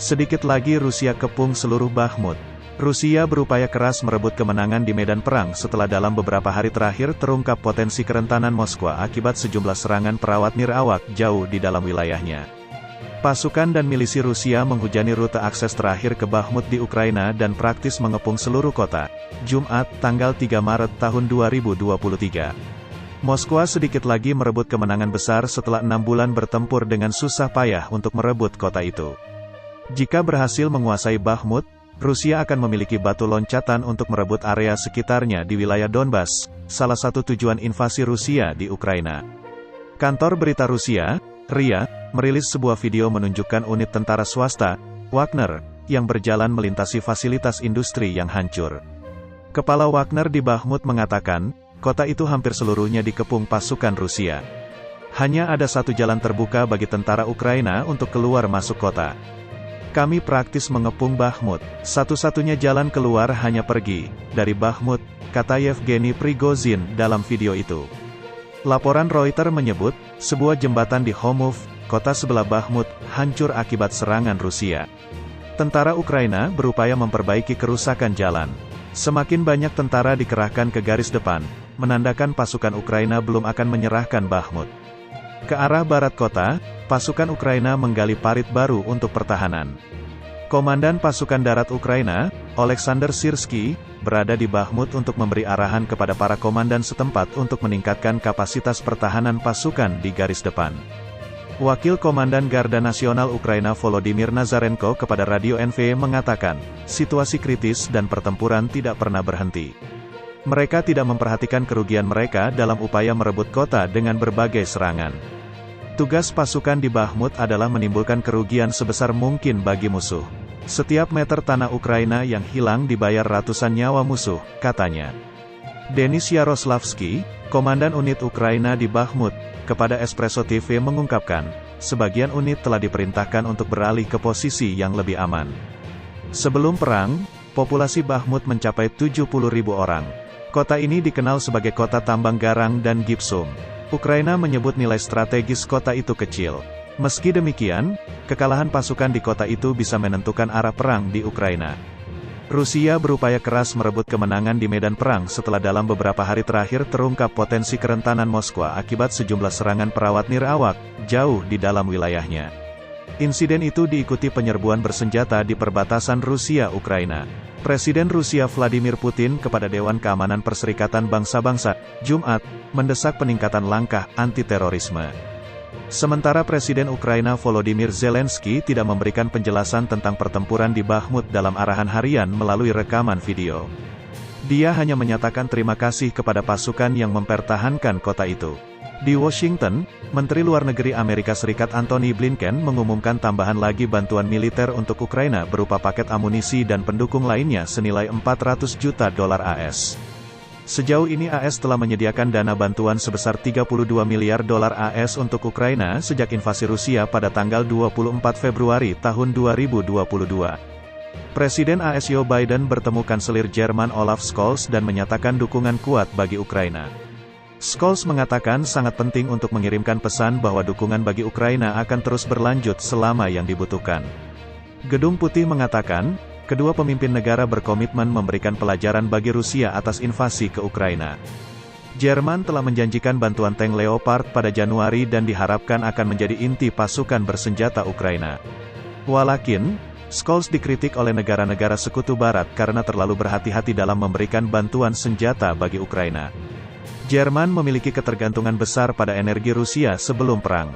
Sedikit lagi Rusia kepung seluruh Bakhmut. Rusia berupaya keras merebut kemenangan di medan perang setelah dalam beberapa hari terakhir terungkap potensi kerentanan Moskwa akibat sejumlah serangan perawat nirawak jauh di dalam wilayahnya. Pasukan dan milisi Rusia menghujani rute akses terakhir ke Bakhmut di Ukraina dan praktis mengepung seluruh kota. Jumat, tanggal 3 Maret tahun 2023. Moskwa sedikit lagi merebut kemenangan besar setelah 6 bulan bertempur dengan susah payah untuk merebut kota itu. Jika berhasil menguasai Bakhmut, Rusia akan memiliki batu loncatan untuk merebut area sekitarnya di wilayah Donbas, salah satu tujuan invasi Rusia di Ukraina. Kantor berita Rusia, RIA, merilis sebuah video menunjukkan unit tentara swasta, Wagner, yang berjalan melintasi fasilitas industri yang hancur. Kepala Wagner di Bakhmut mengatakan, kota itu hampir seluruhnya dikepung pasukan Rusia. Hanya ada satu jalan terbuka bagi tentara Ukraina untuk keluar masuk kota. Kami praktis mengepung Bakhmut. Satu-satunya jalan keluar hanya pergi dari Bakhmut, kata Yevgeny Prigozhin dalam video itu. Laporan Reuters menyebut, sebuah jembatan di Homov, kota sebelah Bakhmut, hancur akibat serangan Rusia. Tentara Ukraina berupaya memperbaiki kerusakan jalan. Semakin banyak tentara dikerahkan ke garis depan, menandakan pasukan Ukraina belum akan menyerahkan Bakhmut. Ke arah barat kota, pasukan Ukraina menggali parit baru untuk pertahanan. Komandan pasukan darat Ukraina, Oleksandr Syrskyi, berada di Bakhmut untuk memberi arahan kepada para komandan setempat untuk meningkatkan kapasitas pertahanan pasukan di garis depan. Wakil Komandan Garda Nasional Ukraina Volodymyr Nazarenko kepada Radio NV mengatakan, situasi kritis dan pertempuran tidak pernah berhenti. Mereka tidak memperhatikan kerugian mereka dalam upaya merebut kota dengan berbagai serangan. Tugas pasukan di Bakhmut adalah menimbulkan kerugian sebesar mungkin bagi musuh. Setiap meter tanah Ukraina yang hilang dibayar ratusan nyawa musuh, katanya. Denis Yaroslavsky, komandan unit Ukraina di Bakhmut, kepada Espresso TV mengungkapkan, sebagian unit telah diperintahkan untuk beralih ke posisi yang lebih aman. Sebelum perang, populasi Bakhmut mencapai 70.000 orang. Kota ini dikenal sebagai kota tambang garang dan gipsum. Ukraina menyebut nilai strategis kota itu kecil. Meski demikian, kekalahan pasukan di kota itu bisa menentukan arah perang di Ukraina. Rusia berupaya keras merebut kemenangan di medan perang setelah dalam beberapa hari terakhir terungkap potensi kerentanan Moskwa akibat sejumlah serangan perawat nirawak jauh di dalam wilayahnya. Insiden itu diikuti penyerbuan bersenjata di perbatasan Rusia-Ukraina. Presiden Rusia Vladimir Putin kepada Dewan Keamanan Perserikatan Bangsa-Bangsa, Jumat, mendesak peningkatan langkah anti-terorisme. Sementara Presiden Ukraina Volodymyr Zelensky tidak memberikan penjelasan tentang pertempuran di Bakhmut dalam arahan harian melalui rekaman video. Dia hanya menyatakan terima kasih kepada pasukan yang mempertahankan kota itu. Di Washington, Menteri Luar Negeri Amerika Serikat Antony Blinken mengumumkan tambahan lagi bantuan militer untuk Ukraina berupa paket amunisi dan pendukung lainnya senilai $400 juta AS. Sejauh ini AS telah menyediakan dana bantuan sebesar $32 miliar AS untuk Ukraina sejak invasi Rusia pada tanggal 24 Februari tahun 2022. Presiden AS Joe Biden bertemu Kanselir Jerman Olaf Scholz dan menyatakan dukungan kuat bagi Ukraina. Scholz mengatakan sangat penting untuk mengirimkan pesan bahwa dukungan bagi Ukraina akan terus berlanjut selama yang dibutuhkan. Gedung Putih mengatakan, kedua pemimpin negara berkomitmen memberikan pelajaran bagi Rusia atas invasi ke Ukraina. Jerman telah menjanjikan bantuan tank Leopard pada Januari dan diharapkan akan menjadi inti pasukan bersenjata Ukraina. Walakin, Scholz dikritik oleh negara-negara sekutu barat karena terlalu berhati-hati dalam memberikan bantuan senjata bagi Ukraina. Jerman memiliki ketergantungan besar pada energi Rusia sebelum perang.